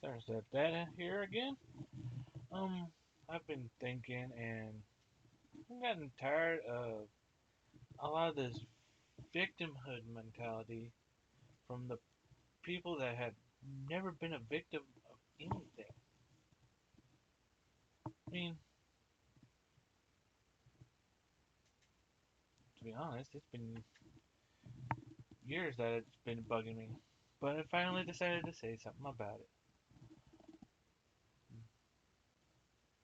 There's that data here again. Um, I've been thinking and I've gotten tired of a lot of this victimhood mentality from the people that have never been a victim of anything. I mean, to be honest, it's been years that it's been bugging me, but I finally decided to say something about it.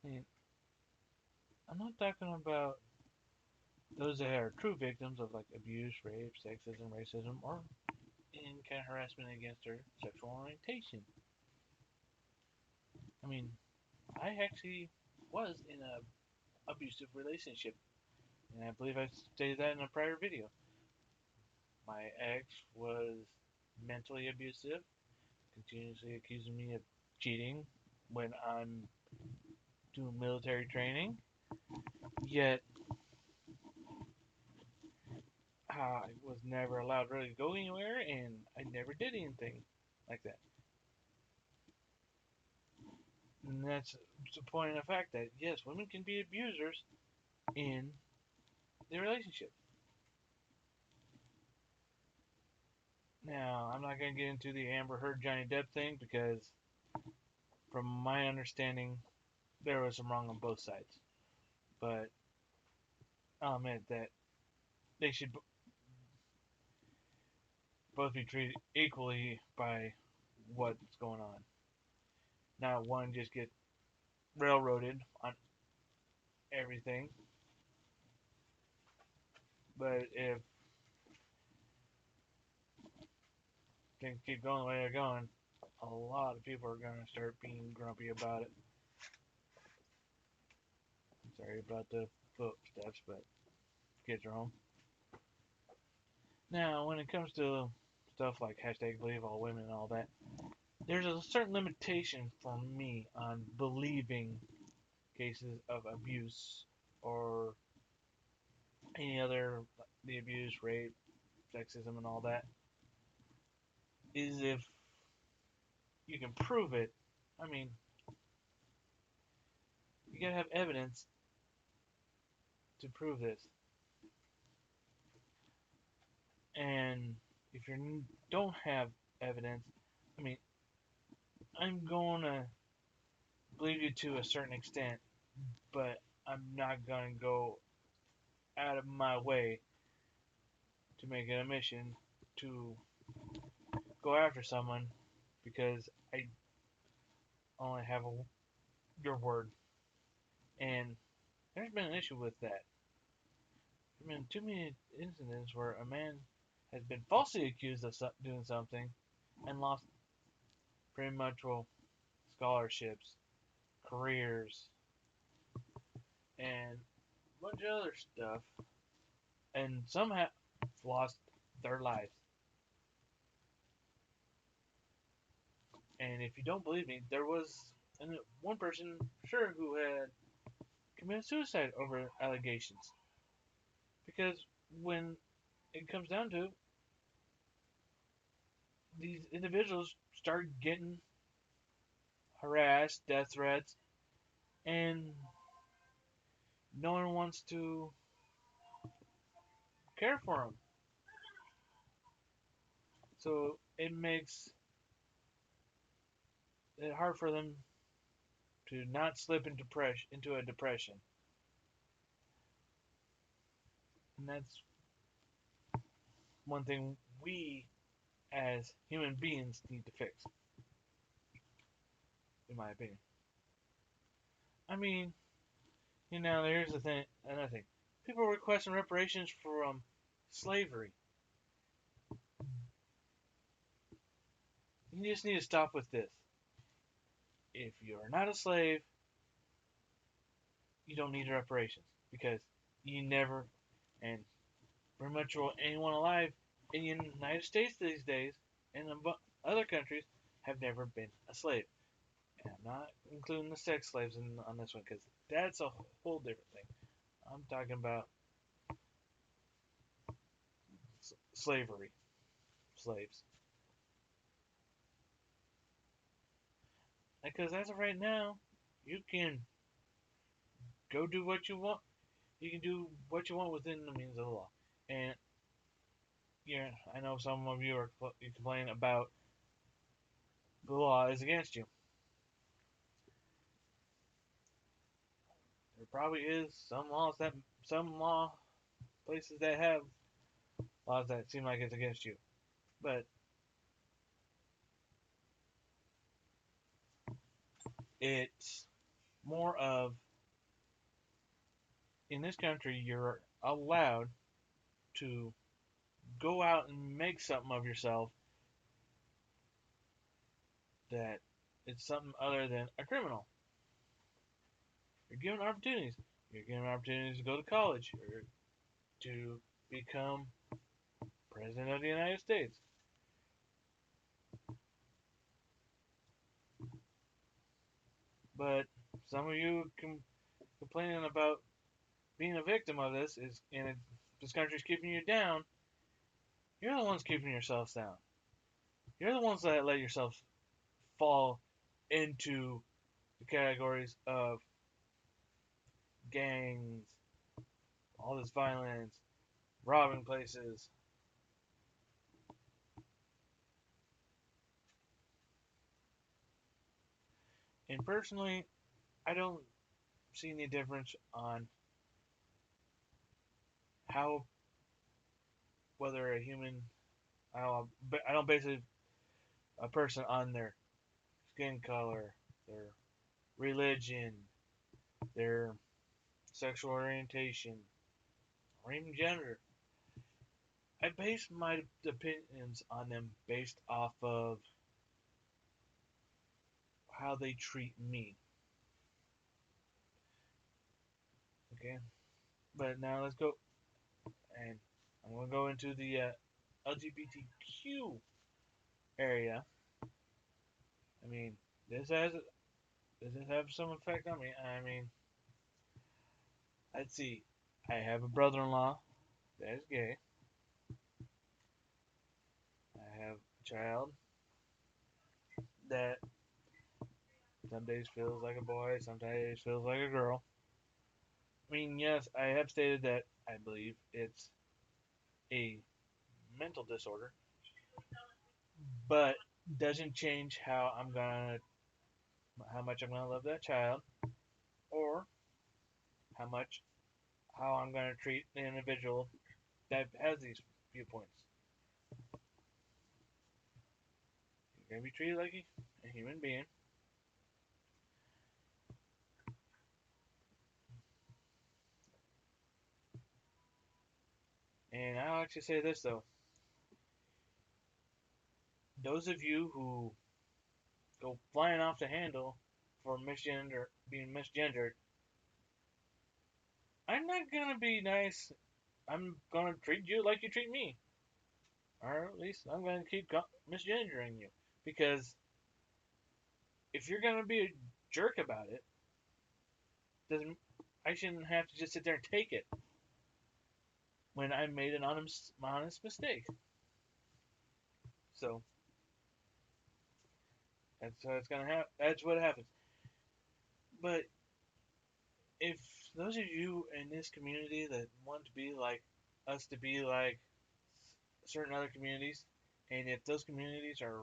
I mean, I'm not talking about those that are true victims of like abuse, rape, sexism, racism, or any kind of harassment against their sexual orientation. I mean, I actually was in a abusive relationship, and I believe I stated that in a prior video. My ex was mentally abusive, continuously accusing me of cheating when I'm doing military training. Yet I was never allowed really to go anywhere, and I never did anything like that. And that's the point of the fact that yes, women can be abusers in the relationship. Now, I'm not going to get into the Amber Heard Johnny Depp thing because, from my understanding, there was some wrong on both sides. But I'll admit that they should both be treated equally by what's going on. Not one just get railroaded on everything, but if things keep going the way they're going, a lot of people are going to start being grumpy about it. Sorry about the footsteps, but kids are home. Now, when it comes to stuff like hashtag believe all women and all that, there's a certain limitation for me on believing cases of abuse or any other the abuse, rape, sexism, and all that is if you can prove it. I mean, you gotta have evidence to prove this, and if you don't have evidence, I mean, I'm gonna believe you to a certain extent, but I'm not gonna go out of my way to make it a mission to go after someone because I only have your word. And there's been an issue with that. There's been too many incidents where a man has been falsely accused of doing something and lost pretty much well scholarships, careers, and a bunch of other stuff, and some have lost their lives. And if you don't believe me, there was one person, sure, who had committed suicide over allegations. Because when it comes down to it, these individuals start getting harassed, death threats, and no one wants to care for them. So it makes it hard for them to not slip into a depression. And that's one thing we as human beings need to fix, in my opinion. I mean, here's the thing. Another thing, people are requesting reparations from slavery. You just need to stop with this. If you're not a slave, you don't need reparations because you never, and pretty much anyone alive in the United States these days and in other countries have never been a slave. And I'm not including the sex slaves on this one because that's a whole different thing. I'm talking about slavery, slaves. Because as of right now, you can go do what you want. You can do what you want within the means of the law. And yeah, I know some of you are you complain about the law is against you. There probably is some law places that have laws that seem like it's against you. But it's more of in this country you're allowed to go out and make something of yourself that it's something other than a criminal. You're given opportunities. You're given opportunities to go to college or to become president of the United States. But some of you complaining about being a victim of this is, and this country's keeping you down. You're the ones keeping yourselves down. You're the ones that let yourself fall into the categories of gangs, all this violence, robbing places. And personally, I don't see any difference on how whether a human I don't base a person on their skin color, their religion, their sexual orientation, or even gender. I base my opinions on them based off of how they treat me. Okay, but now let's go, and I'm gonna go into the LGBTQ area. I mean, this has does this have some effect on me? I mean, let's see. I have a brother-in-law that is gay. I have a child that some days feels like a boy, some days feels like a girl. I mean, yes, I have stated that I believe it's a mental disorder, but doesn't change how much I'm gonna love that child, or how much how I'm gonna treat the individual that has these viewpoints. You're gonna be treated like a human being. And I'll actually say this though: those of you who go flying off the handle for being misgendered, I'm not gonna be nice. I'm gonna treat you like you treat me, or at least I'm gonna keep misgendering you. Because if you're gonna be a jerk about it, doesn't I shouldn't have to just sit there and take it when I made an honest mistake. So that's how it's gonna happen. That's what happens. But if those of you in this community that want to be like us to be like certain other communities, and if those communities are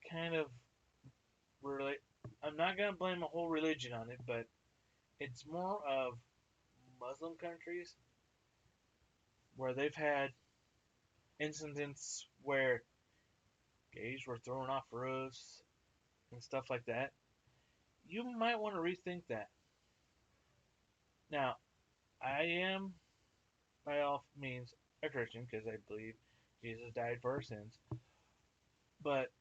kind of really, I'm not gonna blame a whole religion on it, but it's more of Muslim countries where they've had incidents where gays were thrown off roofs and stuff like that. You might want to rethink that. Now, I am by all means a Christian because I believe Jesus died for our sins, but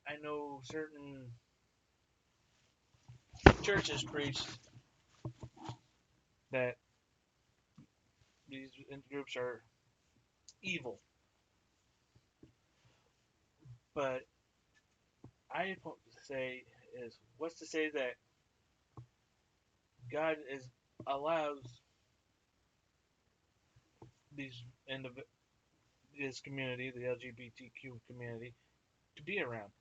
I know certain churches preach that these groups are evil. But I say is what's to say that God is allows these this community, the LGBTQ community, to be around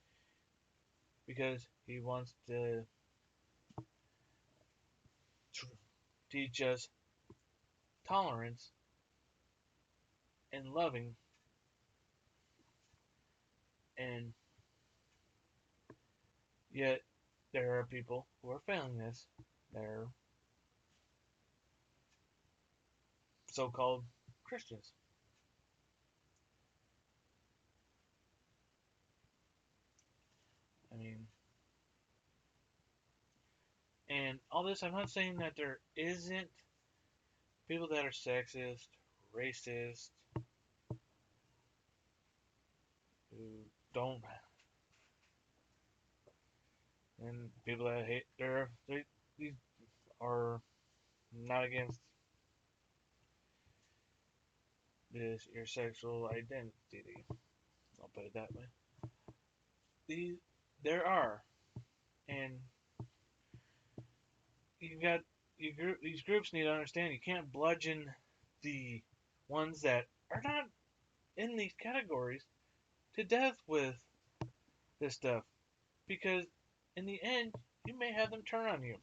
because he wants to teach us tolerance and loving, and yet there are people who are failing this. They're so-called Christians. I mean, and all this, I'm not saying that there isn't people that are sexist, racist, who don't, and people that hate, these are not against this your sexual identity. I'll put it that way. These there are, and you got these groups need to understand you can't bludgeon the ones that are not in these categories to death with this stuff because in the end you may have them turn on you.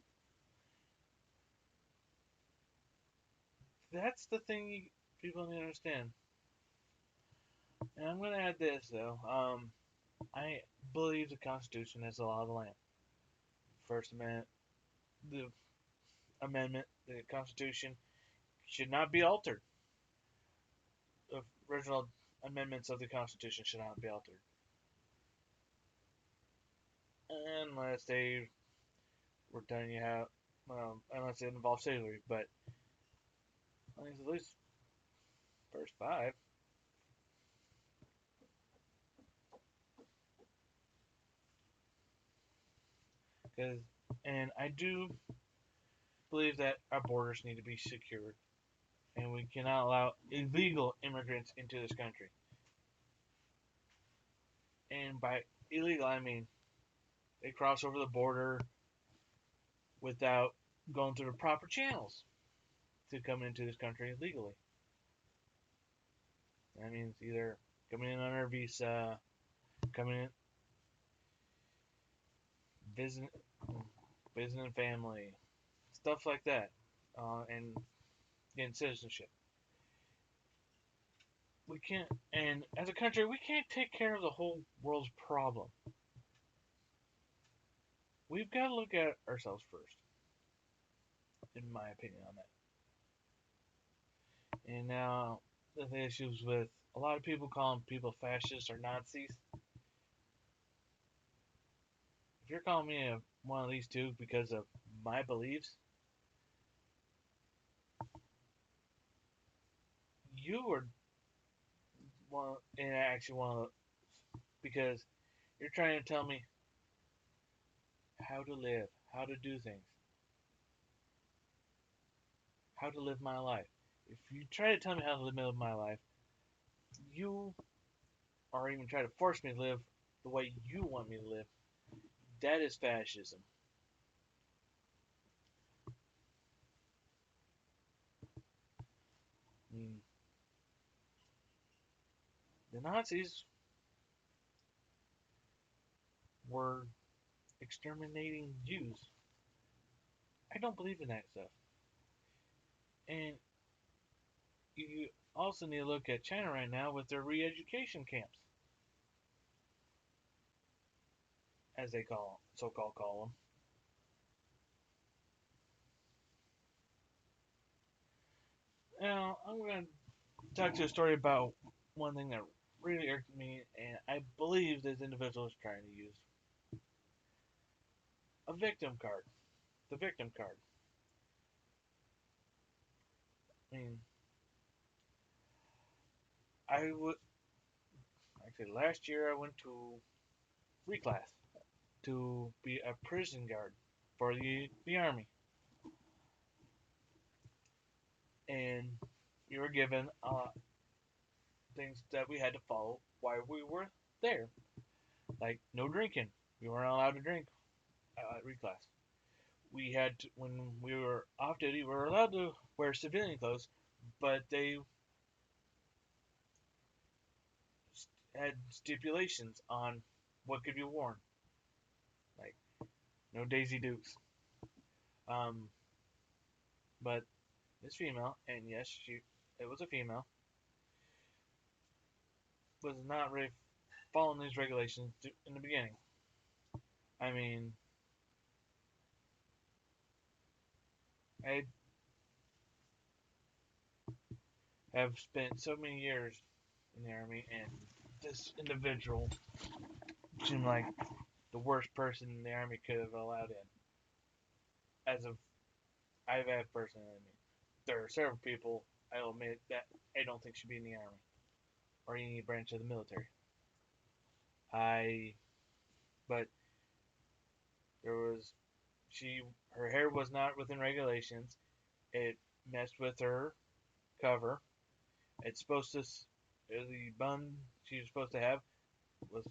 That's the thing people need to understand. And I'm going to add this though. I believe the Constitution is the law of the land. First Amendment, the amendment, the Constitution should not be altered. The original amendments of the Constitution should not be altered unless they were telling you how. Well, unless it involves slavery, but at least first five. Because, and I do believe that our borders need to be secured, and we cannot allow illegal immigrants into this country. And by illegal, I mean they cross over the border without going through the proper channels to come into this country legally. That means either coming in on a visa, coming in visiting, visiting family, stuff like that, and getting citizenship. We can't, and as a country, we can't take care of the whole world's problem. We've got to look at ourselves first, in my opinion on that. And now the issues with a lot of people calling people fascists or Nazis. If you're calling me one of these two because of my beliefs, you are one, and actually one of the, because you're trying to tell me how to live, how to do things, how to live my life. If you try to tell me how to live my life, you or even try to force me to live the way you want me to live, that is fascism. I mean, the Nazis were exterminating Jews. I don't believe in that stuff. And you also need to look at China right now with their re-education camps, as they so-called call them. Now, I'm going to talk to you a story about one thing that really irked me, and I believe this individual is trying to use a victim card. The victim card. I mean, I would actually last year I went to reclass to be a prison guard for the army, and we were given things that we had to follow while we were there, like no drinking. We weren't allowed to drink at reclass. We had to, when we were off duty, we were allowed to wear civilian clothes, but they had stipulations on what could be worn? Like no Daisy Dukes. Um, but this female, and yes, it was a female, was not really following these regulations in the beginning. I mean, I have spent so many years in the army, and this individual seemed like the worst person the army could have allowed in. As of I've had personally, I mean, there are several people I'll admit that I don't think should be in the army or any branch of the military. I, but there was she her hair was not within regulations. It messed with her cover. It's supposed to the bun she was supposed to have was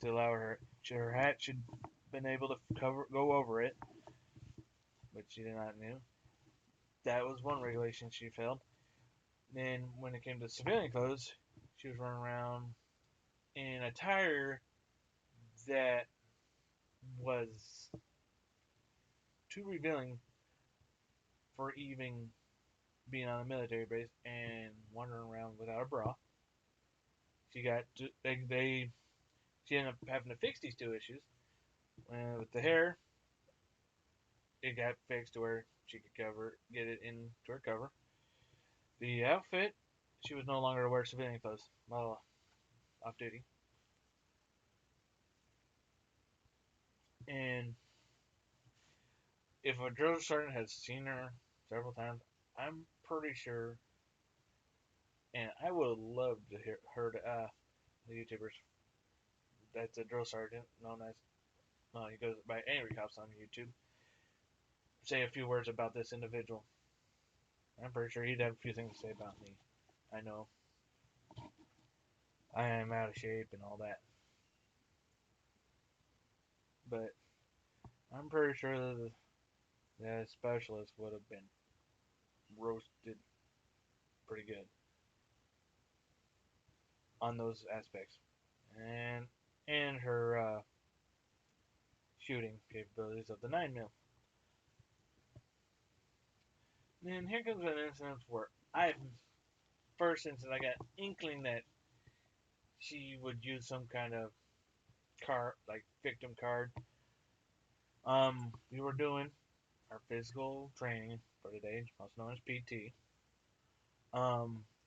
to allow her hat should been able to go over it, but she did not know. That was one regulation she failed. Then when it came to civilian clothes, she was running around in attire that was too revealing for even being on a military base and wandering around without a bra. She got she ended up having to fix these two issues. With the hair, it got fixed to where she could get it into her cover. The outfit, she was no longer to wear civilian clothes while off duty. And if a drill sergeant has seen her several times, I'm pretty sure, and I would love to hear her to the YouTubers. That's a drill sergeant known as he goes by Angry Cops on YouTube. Say a few words about this individual. I'm pretty sure he'd have a few things to say about me. I know I am out of shape and all that, but I'm pretty sure the specialist would have been roasted pretty good on those aspects, and her shooting capabilities of the 9mm. Then here comes an instance where first instance I got inkling that she would use some kind of card, like victim card. We were doing our physical training for the day, also known as PT.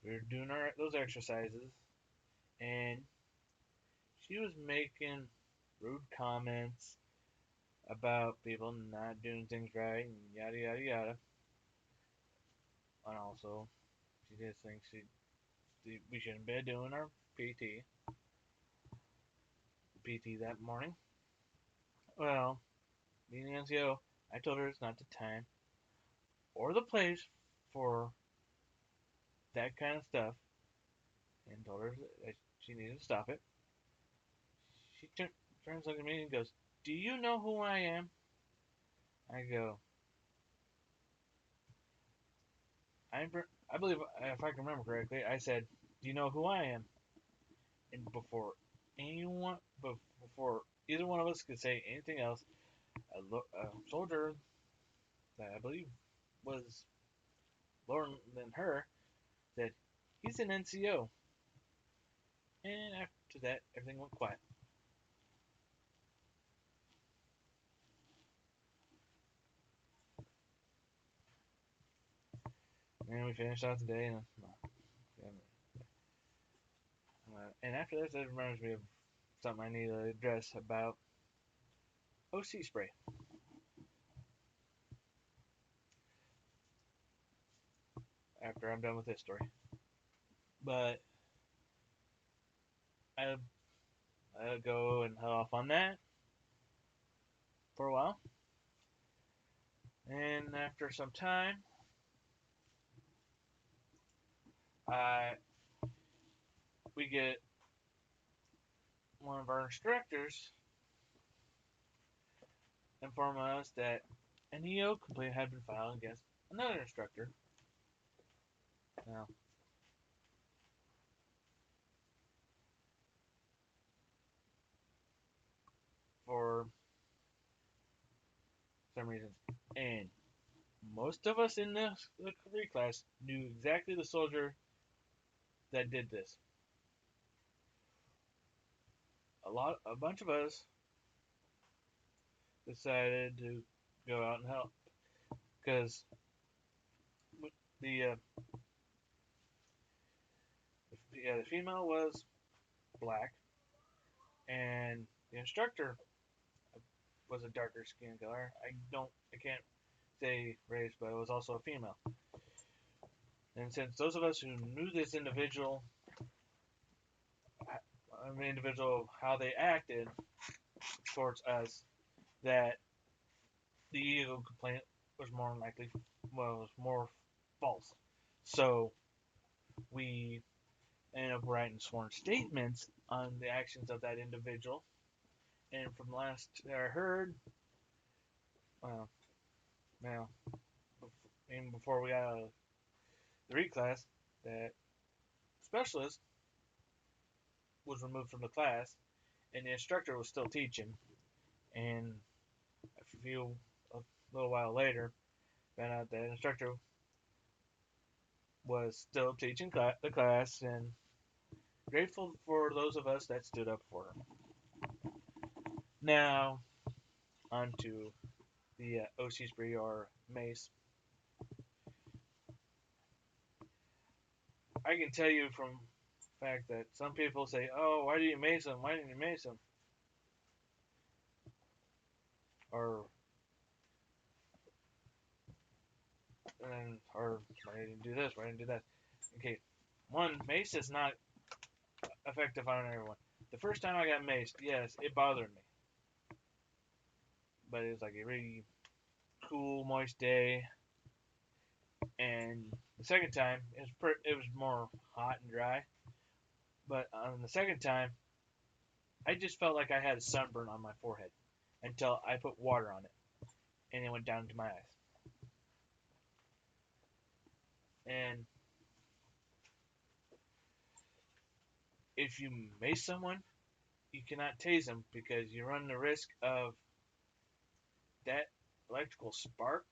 We were doing those exercises, and she was making rude comments about people not doing things right and yada yada yada. And also, she just thinks we shouldn't be doing our PT that morning. Well, being the NCO, I told her it's not the time or the place for that kind of stuff, and told her that she needed to stop it. She turns to me and goes, "Do you know who I am?" I go, I believe, if I can remember correctly, I said, "Do you know who I am?" And before either one of us could say anything else, a soldier that I believe was lower than her said, "He's an NCO." And after that, everything went quiet. And we finished out the day, and after this, it reminds me of something I need to address about OC spray. After I'm done with this story, but I'll go and head off on that for a while, and after some time, I we get one of our instructors informing us that an EO complaint had been filed against another instructor. Now, some reason. And most of us in the career class knew exactly the soldier that did this. A bunch of us decided to go out and help because the the female was black and the instructor was a darker skin color. I can't say race, but it was also a female. And since those of us who knew this individual, how they acted towards us, that the ego complaint was more likely, was more false. So we ended up writing sworn statements on the actions of that individual. And from last that I heard, well, now, even before we got out of the reclass, that specialist was removed from the class, and the instructor was still teaching. And a little while later, found out that the instructor was still teaching the class, and grateful for those of us that stood up for her. Now, on to the OC spray or mace. I can tell you from fact that some people say, "Oh, why do you mace him? Why didn't you mace him?" Or why didn't you do this? Why didn't you do that? Okay, one, mace is not effective on everyone. The first time I got maced, yes, it bothered me, but it was like a really cool, moist day. And the second time, it was more hot and dry. But on the second time, I just felt like I had a sunburn on my forehead until I put water on it, and it went down to my eyes. And if you mace someone, you cannot tase them because you run the risk of that electrical spark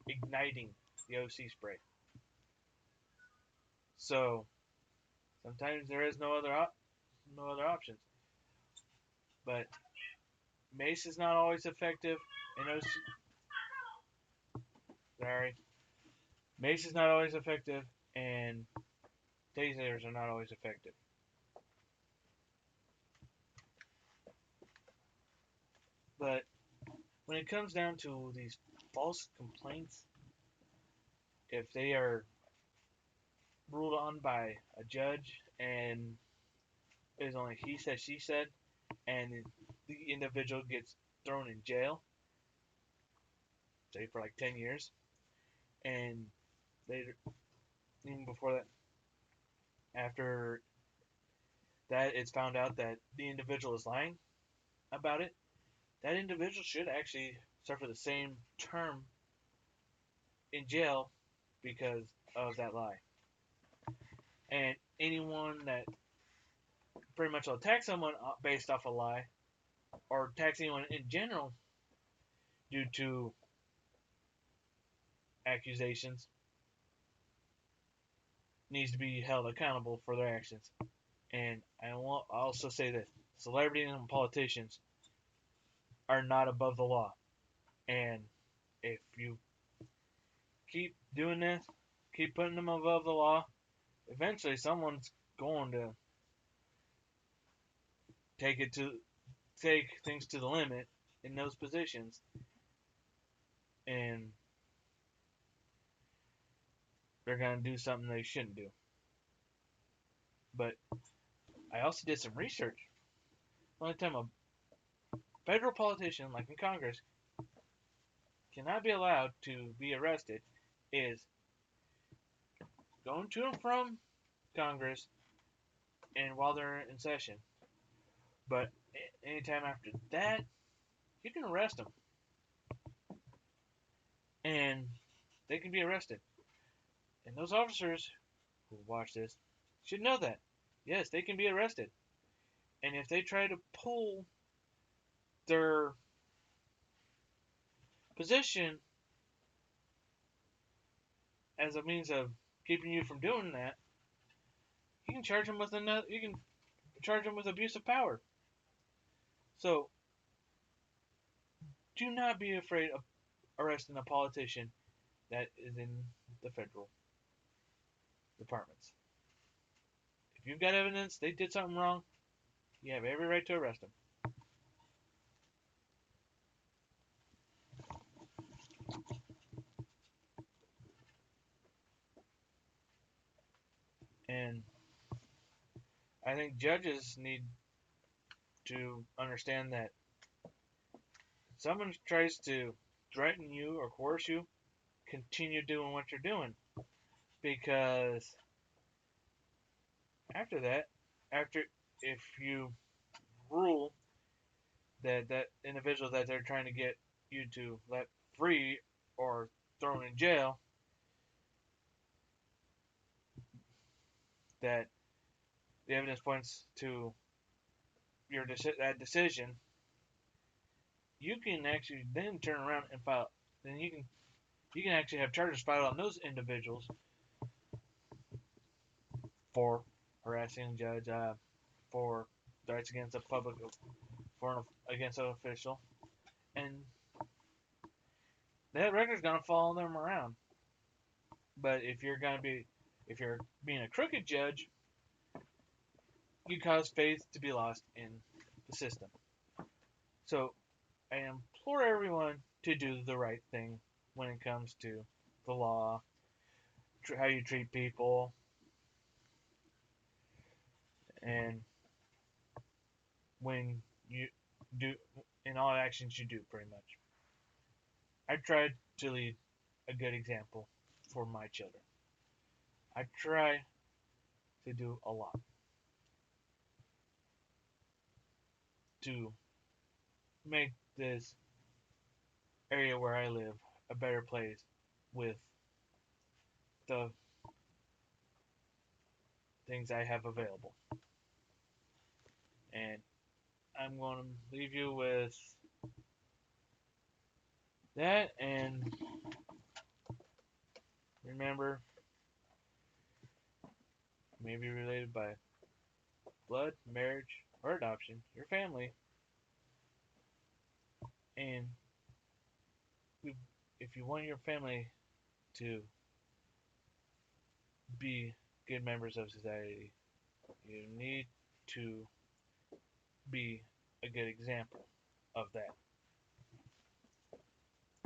igniting the OC spray. So sometimes there is no other options. But mace is not always effective, and sorry, mace is not always effective, and tasers are not always effective. But when it comes down to these false complaints, if they are ruled on by a judge and it is only he said, she said, and the individual gets thrown in jail, say for like 10 years, and later, even before that, after that, it's found out that the individual is lying about it, that individual should actually suffer the same term in jail because of that lie. And anyone that pretty much will attack someone based off a lie, or attack anyone in general due to accusations, needs to be held accountable for their actions. And I will also say this: celebrities and politicians are not above the law. And if you keep doing this, keep putting them above the law, eventually someone's going to take it to take things to the limit in those positions, and they're going to do something they shouldn't do. But I also did some research. The only time a federal politician, like in Congress, cannot be allowed to be arrested is going to and from Congress and while they're in session. But anytime after that, you can arrest them. And they can be arrested. And those officers who watch this should know that. Yes, they can be arrested. And if they try to pull their position as a means of keeping you from doing that, you can charge them with another. You can charge them with abuse of power. So do not be afraid of arresting a politician that is in the federal departments. If you've got evidence they did something wrong, you have every right to arrest them. And I think judges need to understand that if someone tries to threaten you or coerce you, continue doing what you're doing. Because after that, after if you rule that individual that they're trying to get you to let free or thrown in jail, that the evidence points to that decision, you can actually then turn around and file. Then you can actually have charges filed on those individuals for harassing a judge, for threats against a public, against an official, and that record's gonna follow them around. But if you're being a crooked judge, you cause faith to be lost in the system. So I implore everyone to do the right thing when it comes to the law, how you treat people, and when you do in all actions you do, pretty much. I tried to lead a good example for my children. I try to do a lot to make this area where I live a better place with the things I have available. And I'm going to leave you with that, and remember, you may be related by blood, marriage, or adoption, your family, and if you want your family to be good members of society, you need to be a good example of that.